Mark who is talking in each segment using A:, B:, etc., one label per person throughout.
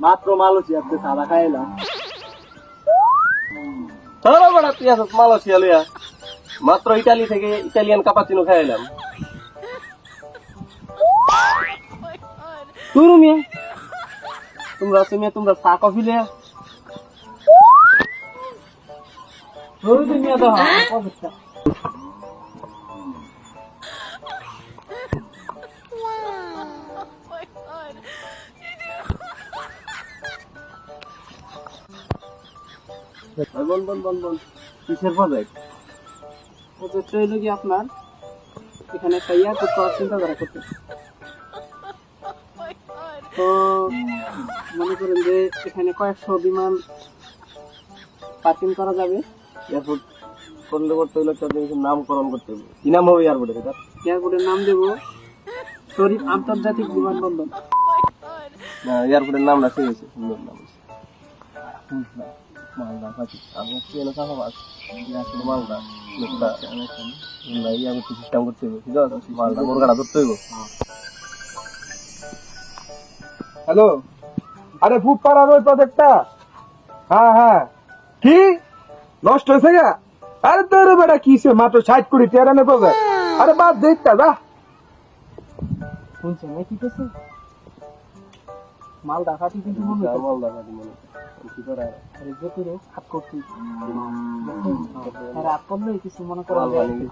A: মাত্র মালয়েশিয়াতে সাদা খাইলাম। মালয়েশিয়া লইয়া মাত্র ইটালি থেকে ইটালিয়ান কাপাচিনো খাইলাম। তোমরা চা কফি লিয়া কিসের প্রজেক্ট?
B: প্রজেক্টটা হলো কি আপনার এখানে খাইয়া খুব চিন্তাধারা করতে। তো মনে করেন যে এখানে কয়েকশো বিমান পার্কিং করা যাবে।
A: এয়ারপোর্ট করলে করতে হলে নামকরণ করতে হবে। কি নাম হবে এয়ারপোর্টের?
B: এয়ারপোর্টের নাম দেবো শরীফ আন্তর্জাতিক বিমানবন্দর।
A: এয়ারপোর্টের নাম না ঠিক আছে, সুন্দর নাম। মালদা আমি মালদা সিস্টেম করতে হবে। ঠিক আছে, মালদা মোরগাটা ধরতে হইব।
C: হ্যালো, আরে ফুট পাড়ার ওই প্রজেক্টটা? হ্যাঁ হ্যাঁ, কি নষ্ট হয়েছে গা? আরে তোর বেটা কিসে মাত্র 60 কোটি টেরানে প্রজেক্ট। আরে বাদ দেখতা যা।
B: শুনছেন কি করছে? মাল ডাকাতি কিন্তু মনে হয়
A: মালদা মনে কি করে
B: হাত করছি হাত করলে কিছু মনে করা যায়। ঠিক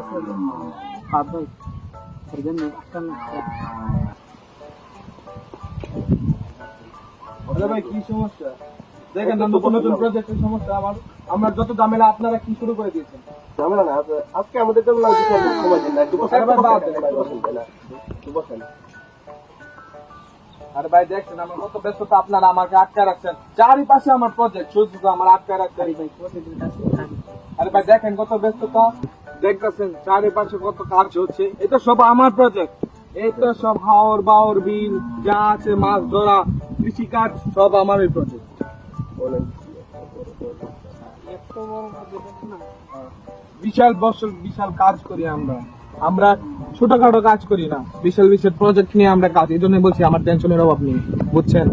B: আছে হাত ভাই
C: ভাই কি সমস্যা? দেখেন নতুন নতুন প্রজেক্টের সমস্যা আমার, আমরা যত ঝামেলা আপনারা কি শুরু করে দিয়েছেন।
A: ঝামেলা না, আজকে আমাদের জন্য সময় দিন না, একটু বসেন।
C: আরে ভাই দেখছেন আমার কত ব্যস্ততা, আপনারা আমাকে আটকায় রাখছেন। চারিপাশে আমার প্রজেক্ট, শুধু আমার আটকায় রাখছেন। আরে ভাই দেখেন কত ব্যস্ততা, দেখতেছেন চারিপাশে কত কাজ হচ্ছে। এটা সব আমার প্রজেক্ট, এটা সব হাওর বাওর বিল যা আছে, মাছ ধরা, কৃষি কাজ সব আমার এই প্রজেক্ট। বিশাল বিশাল কাজ করি আমরা, আমরা ছোটখাটো কাজ করি না, বিশাল বিশাল প্রজেক্ট নিয়ে আমরা কাজ। এই জন্য বলছি আমার টেনশনের অভাব নেই, বুঝছেন?